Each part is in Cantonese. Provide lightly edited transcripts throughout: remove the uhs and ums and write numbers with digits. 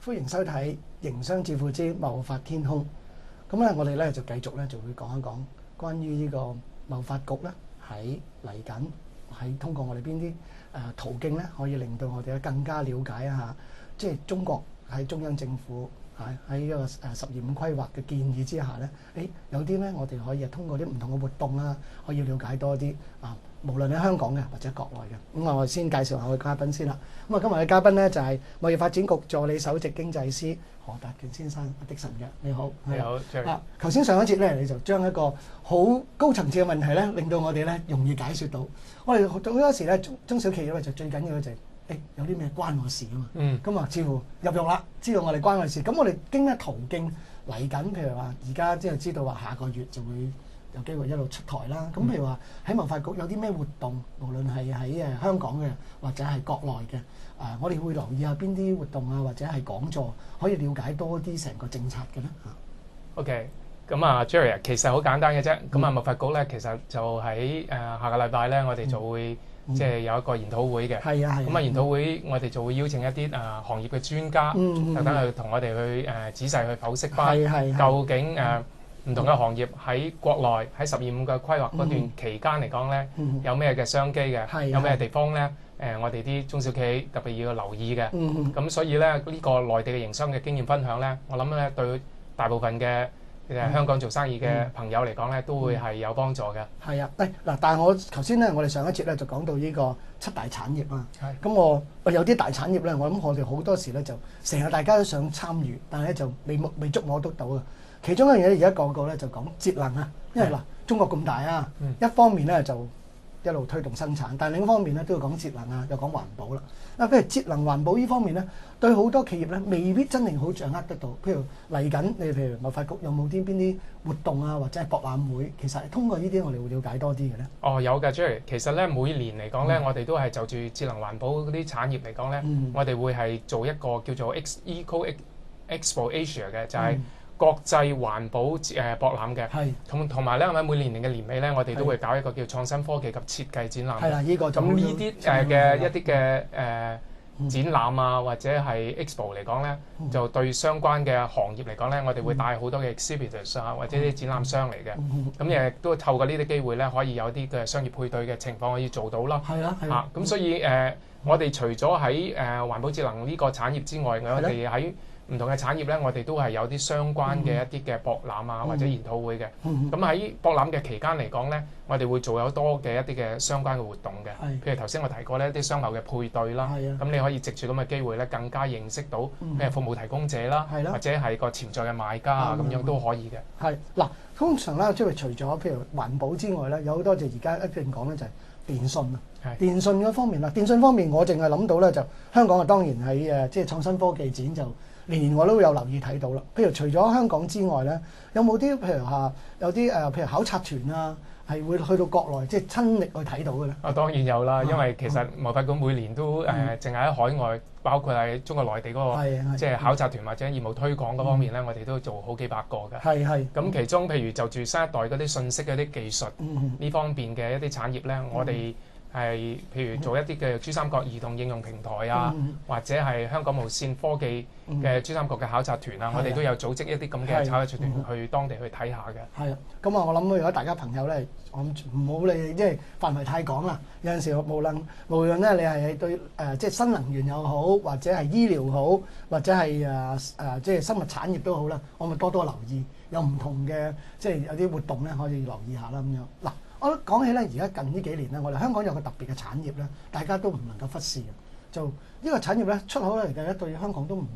歡迎收睇《營商致富之貿發天空》。咁咧，我哋咧就繼續咧就會講一講關於呢個貿發局咧喺嚟緊喺通過我哋邊啲途徑咧，可以令到我哋咧更加了解一下，即係中國喺中央政府喺呢個十二五規劃嘅建議之下咧，有啲咧我哋可以通過啲唔同嘅活動啦，可以了解多啲啊。無論喺香港嘅或者國內嘅，咁我先介紹下我嘅嘉賓先啦。咁啊，今日嘅嘉賓咧就係貿易發展局助理首席經濟師何達權先生，迪神嘅，你好。你好 Jerry。頭先上一節咧，你就將一個好高層次嘅問題咧，令到我哋咧容易解説到。我哋好多時咧中小企業咧就最緊要就係有啲咩關我事啊嘛。咁啊，似乎入獄啦，知道我哋關我事。咁我哋經一途徑嚟緊，譬如話而家即係知道話下個月就會有機會一路出台啦。咁譬如話喺貿發局有啲咩活動，無論係喺香港嘅或者係國內嘅，我哋會留意下邊啲活動啊，或者係講座，可以了解多啲成個政策嘅咧。OK， 咁啊 Jerry， 其實好簡單嘅啫。咁啊貿發局咧，其實就喺下個禮拜咧，我哋就會即係有一個研討會嘅。係啊係。咁啊研討會，我哋就會邀請一啲行業嘅專家，特登去同我哋去仔細去剖析翻究竟唔同嘅行業喺國內喺十二五嘅規劃嗰段期間嚟講咧，有咩嘅商機嘅，有咩地方咧？我哋啲中小企特別要留意嘅。咁所以咧，呢個內地嘅營商嘅經驗分享咧，我諗咧對大部分嘅香港做生意嘅朋友嚟講咧，都會係有幫助嘅。係啊，嗱，但係我頭先咧，我哋上一節咧就講到呢個七大產業啊。係。咁我有啲大產業咧，我諗我哋好多時咧就成日大家都想參與，但係咧就未捉摸得到啊。其中一樣嘢而家講過咧，就講節能啊，因為嗱中國咁大啊，一方面咧就一路推動生產，但係另一方面咧都要講節能啊，又講環保啦。譬如節能環保呢方面咧，對好多企業咧未必真係好掌握得到。譬如嚟緊，你譬如貿發局有冇邊啲活動啊，或者係博覽會，其實通過呢啲我哋會了解多啲嘅咧。哦，有嘅 Jerry， 其實咧每年嚟講咧，我哋都係就住節能環保嗰啲產業嚟講咧，我哋會係做一個叫做 Eco Expo Asia 嘅，就係國際環保博覽嘅，同埋咧，每年嘅年尾咧，我哋都會搞一個叫創新科技及設計展覽。係啦，呢個咁呢啲嘅一啲嘅展覽啊，或者係 Expo 嚟講咧，就對相關嘅行業嚟講咧，我哋會帶好多嘅 exhibitors 啊，或者啲展覽商嚟嘅。咁亦都透過呢啲機會咧，可以有啲嘅商業配對嘅情況可以做到啦。係啦，係啦。咁所以我哋除咗喺環保節能呢個產業之外，我哋喺唔同嘅產業咧，我哋都係有啲相關嘅一啲嘅博覽啊，或者研討會嘅。咁喺博覽嘅期間嚟講咧，我哋會做有多嘅一啲嘅相關嘅活動嘅。譬如頭先我提過咧，啲商貿嘅配對啦，咁你可以藉住咁嘅機會咧，更加認識到咩服務提供者啦，或者係個潛在嘅買家啊，咁樣都可以嘅。係嗱，通常咧，即係除咗譬如環保之外咧，有好多就而家一定講咧就係電信啊。電信嗰方面啦，電信方面我淨係諗到咧就香港啊，當然喺即係創新科技展就年年我都有留意睇到啦。譬如除咗香港之外咧，有冇啲譬如話有啲譬如考察團啊，係會去到國內即係親歷去睇到嘅咧？當然有啦，因為其實貿發局每年都淨係喺海外，包括係中國內地嗰個即係考察團或者業務推廣嗰方面咧，我哋都做好幾百個嘅。係。咁其中譬如就住新一代嗰啲信息嗰啲技術呢方面嘅一啲產業咧，我哋係譬如做一啲嘅珠三角移動應用平台啊，或者係香港無線科技嘅珠三角嘅考察團啊，我哋都有組織一啲咁嘅考察團去當地去睇下嘅。係啊，咁啊，我諗如果大家朋友咧，我唔好理即係範圍太廣啦。有陣時無論咧，你係對即係新能源又好，或者係醫療好，或者係即係生物產業都好啦，我咪多多留意，有唔同嘅即係有啲活動咧，可以留意下啦咁樣。嗱，我講起咧，而家近呢幾年咧，我哋香港有個特別嘅產業咧，大家都唔能夠忽視嘅。就呢個產業咧，出口嚟嘅對香港都唔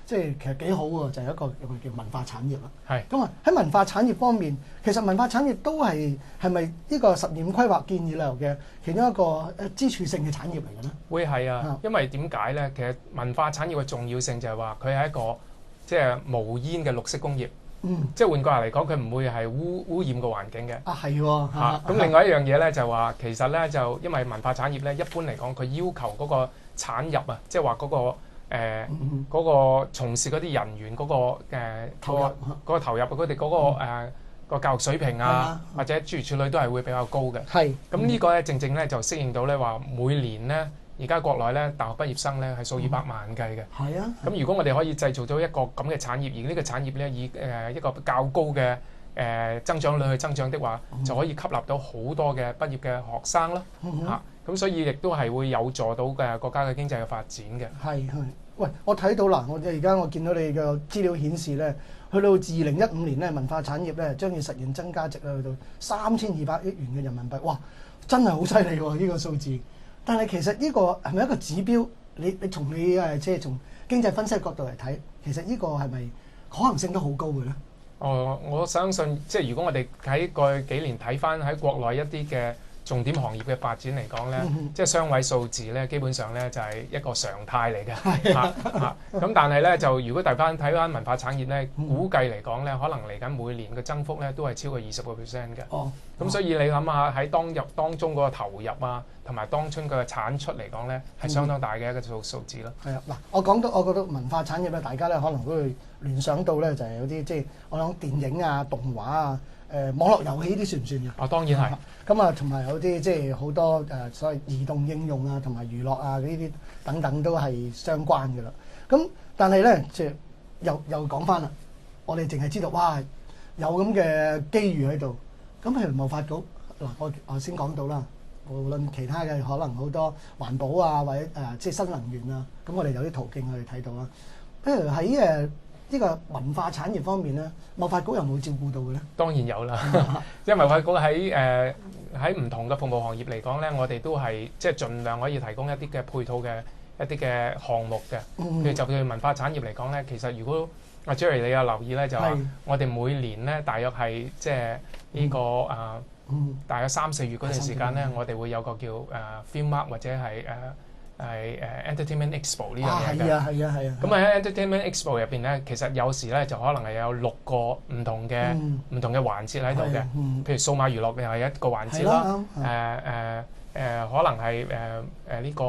即係其實幾好喎，就係一個叫文化產業啦。係。咁啊喺文化產業方面，其實文化產業都係咪呢個十二五規劃建議裏頭嘅其中一個支柱性嘅產業嚟嘅咧？會係啊，因為點解咧？其實文化產業嘅重要性就係話佢係一個即係無煙嘅綠色工業。即係換句話嚟講，佢唔會係污染個環境嘅。係喎。咁另外一樣嘢咧就話，其實咧就因為文化產業咧，一般嚟講佢要求嗰個產入啊，即係話嗰個從事嗰啲人員嗰個投入，佢哋嗰個教育水平啊，或者諸如此類都係會比較高嘅。咁呢個咧正正咧就適應到咧話每年咧而家國內咧大學畢業生咧係數以百萬計嘅。係啊。咁如果我哋可以製造到一個咁嘅產業，而呢個產業咧以一個較高嘅增長率去增長的話，就可以吸納到好多嘅畢業嘅學生啦。咁所以亦都係會有助到嘅國家嘅經濟嘅發展嘅。係。喂，我睇到啦，我見到你嘅資料顯示咧，去到2015年咧，文化產業咧將要實現增加值咧，去到3200億元嘅人民幣。哇，真係好犀利喎！呢個數字。但係其實呢個係咪一個指標？你從你即係從經濟分析嘅角度嚟睇，其實呢個係咪可能性都好高嘅咧？我相信即係如果我哋喺過去幾年睇翻喺國內一啲嘅重點行業嘅發展嚟講咧，即係雙位數字咧，基本上咧就係一個常態嚟嘅。咁但係咧就如果睇翻文化產業咧，估計嚟講咧，可能嚟緊每年嘅增幅咧都係超過20%嘅。咁所以你諗下喺當中嗰個投入啊，同埋當中嘅產出嚟講咧，係相當大嘅一個數字咯。係啊，嗱，我覺得文化產業咧，大家咧可能都會聯想到咧就係有啲即係我諗電影啊、動畫啊。網絡遊戲啲算唔算嘅？當然係。咁啊，同埋有啲即係好多所謂移動應用啊，同埋娛樂啊呢啲等等都係相關嘅啦。咁但係咧，即係又講翻啦，我哋淨係知道哇有咁嘅機遇喺度。咁譬如貿發局嗱，我先講到啦，無論其他嘅可能好多環保啊，或者即係新能源啊，咁我哋有啲途徑我哋睇到啦。譬如喺呢個文化產業方面咧，貿發局有冇照顧到嘅咧？當然有啦，因為貿發局喺唔同嘅服務行業嚟講咧，我哋都係即係盡量可以提供一啲嘅配套嘅一啲嘅項目嘅。譬如就對文化產業嚟講咧，其實如果阿 Jerry 你有留意咧，就話我哋每年咧大約係即係呢個大約3-4月嗰段時間咧，我哋會有個叫Film Mark 或者係Entertainment Expo 呢樣嘢嘅。係啊。咁喺 Entertainment Expo 入邊咧，其實有時咧就可能係有6個唔同嘅環節喺度嘅。譬如數碼娛樂又係一個環節啦。可能係呢個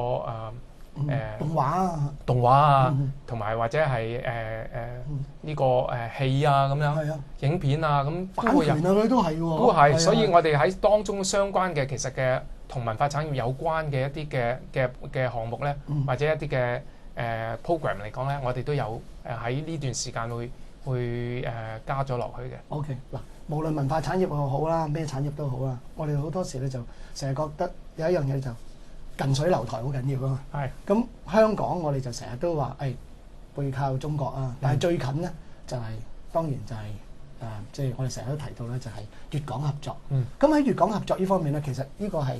動畫啊，同埋或者係呢個戲啊咁樣，影片啊咁版權啊佢都係喎。都係，所以我哋喺當中相關嘅其實嘅同文化產業有關嘅一啲嘅項目咧，或者一啲嘅program 嚟講咧，我哋都有喺呢段時間會加咗落去嘅。OK， 嗱，無論文化產業又好啦，咩產業都好啦，我哋好多時咧就成日覺得有一樣嘢就近水樓台好緊要啊嘛。係。咁香港我哋就成日都話背靠中國啊，但係最近咧就係當然就係即係我哋成日都提到咧，就係粵港合作。咁喺粵港合作呢方面咧，其實呢個係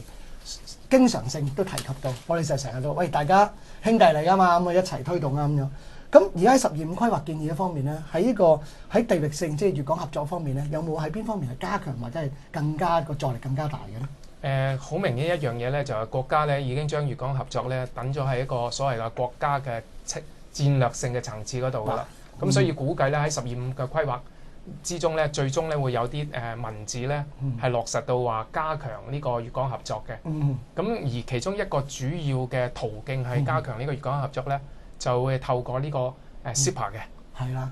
經常性都提及到，我哋就成日都喂大家兄弟嚟㗎嘛，咁啊一齊推動啊咁樣。咁而家喺12.5規劃建議嘅方面咧，喺地域性即係粵港合作方面咧，有冇喺邊方面係加強或者係更加個助力更加大嘅咧？好明顯一樣嘢咧，就係國家咧已經將粵港合作咧等咗喺一個所謂嘅國家嘅戰略性嘅層次嗰度㗎啦。咁所以估計咧喺12.5嘅規劃之中咧，最終咧會有啲文字咧係落實到話加強呢個粵港合作嘅。咁而其中一個主要嘅途徑係加強呢個粵港合作咧，就會透過呢個CEPA 嘅。係啦。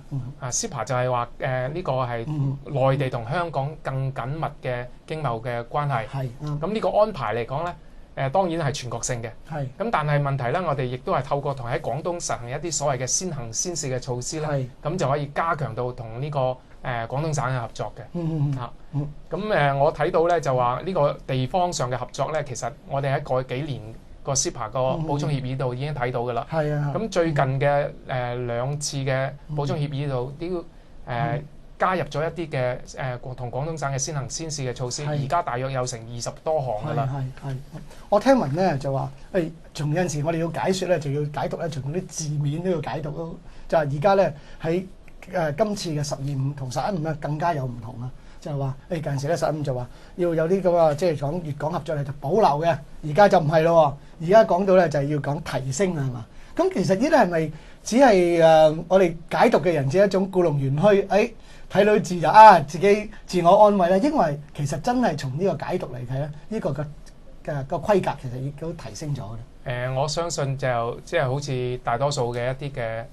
CEPA 就係話呢個係內地同香港更緊密嘅經貿嘅關係。係。咁呢個安排嚟講咧，當然係全國性嘅。係。咁但係問題咧，我哋亦都係透過同喺廣東實行一啲所謂嘅先行先試嘅措施咧，咁就可以加強到同呢個廣東省嘅合作嘅。咁我睇到咧就話呢個地方上嘅合作咧，其實我哋喺過去幾年個 CEPA 個補充協議度已經睇到㗎啦。係啊。咁最近嘅2次嘅補充協議度都加入咗一啲嘅同廣東省嘅先行先試嘅措施，而家大約有成20多項㗎啦。係。我聽聞咧就話從有陣時我哋要解説咧，就要解讀咧，從啲字面都要解讀咯。就係而家咧喺今次嘅12.5同11.5咧更加有唔同啦。就係話近時咧15就話要有啲咁啊，即係講粵港合作咧就保留嘅，而家就唔係咯。而家講到咧就係要講提升啦，係嘛？咁其實呢啲係咪只係我哋解讀嘅人只係一種故弄玄虛？睇到字就自己自我安慰咧，因為其實真係從呢個解讀嚟睇咧，呢個嘅規格其實亦都提升咗嘅。我相信就即係好似大多數嘅一啲嘅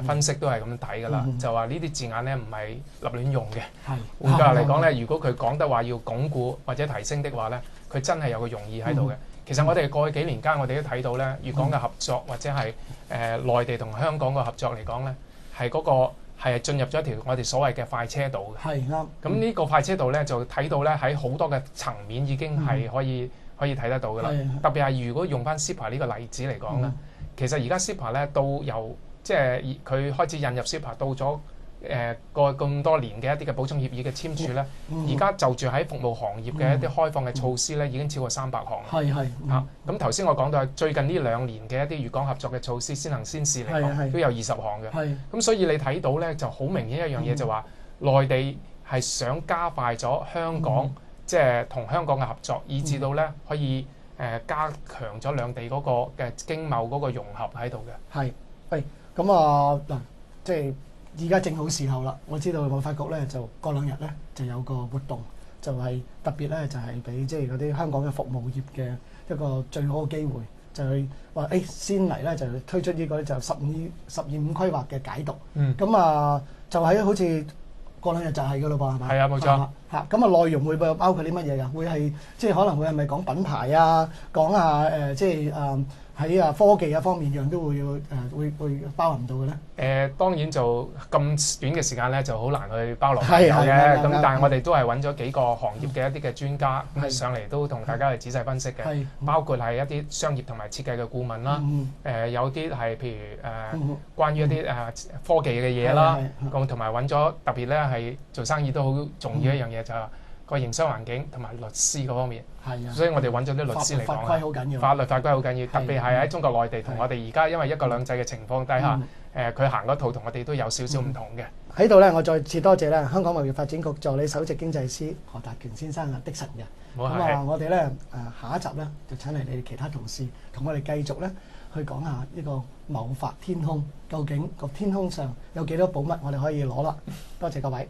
分析都係咁睇㗎啦，就話呢啲字眼咧唔係立亂用嘅。係。換句話嚟講咧，如果佢講得話要鞏固或者提升的話咧，佢真係有個用意喺度嘅。其實我哋過去幾年間，我哋都睇到咧，粵港嘅合作或者係內地同香港嘅合作嚟講咧，係嗰個係進入咗一條我哋所謂嘅快車道嘅。係啱。咁呢個快車道咧，就睇到咧喺好多嘅層面已經係可以睇得到㗎啦。特別係如果用翻 CEPA 呢個例子嚟講咧，其實而家 CEPA 咧到由即係佢開始引入 CEPA 到咗過咁多年嘅一啲嘅補充協議嘅簽署咧，而家就住喺服務行業嘅一啲開放嘅措施咧，已經超過300項。係嚇，咁頭先我講到最近呢2年嘅一啲粵港合作嘅措施，先行先試嚟講，都有20項嘅。咁所以你睇到咧，就好明顯一樣嘢就話，內地係想加快咗香港即係同香港嘅合作，以至到咧可以加強咗兩地嗰個嘅經貿嗰個融合喺度嘅。係，喂，咁啊嗱，即係。而家正好時候啦，我知道貿發局咧就過2日咧就有個活動，就係特別咧就係俾即係嗰啲香港嘅服務業嘅一個最好嘅機會，就係話先嚟咧就推出呢個就十二五規劃嘅解讀。咁啊就喺好似過2日就係㗎咯噃，係咪？係啊，冇錯。嚇，咁啊內容會包括啲乜嘢㗎？會係即係可能會係咪講品牌啊，講下即係喺科技方面樣都會包含到嘅咧？當然就咁短嘅時間咧，就好難去包羅嘅。咁但係我哋都係揾咗幾個行業嘅一啲嘅專家咁上嚟，都同大家去仔細分析嘅。包括係一啲商業同埋設計嘅顧問啦。有啲係譬如關於一啲科技嘅嘢啦。咁同埋揾咗特別咧係做生意都好重要一樣嘢，就係個營商環境同埋律師嗰方面。所以我哋揾咗啲律師嚟講，法規好緊要，法律法規好緊要，特別係喺中國內地同我哋而家因為一國兩制嘅情況底下，佢行嗰套同我哋都有少少唔同嘅。喺度咧，我再次多謝咧香港貿易發展局助理首席經濟師何達權先生的神嘅。咁啊，我哋咧下一集咧就請嚟你哋其他同事同我哋繼續咧去講下呢個貿發天空，究竟個天空上有幾多寶物我哋可以攞啦？多謝各位。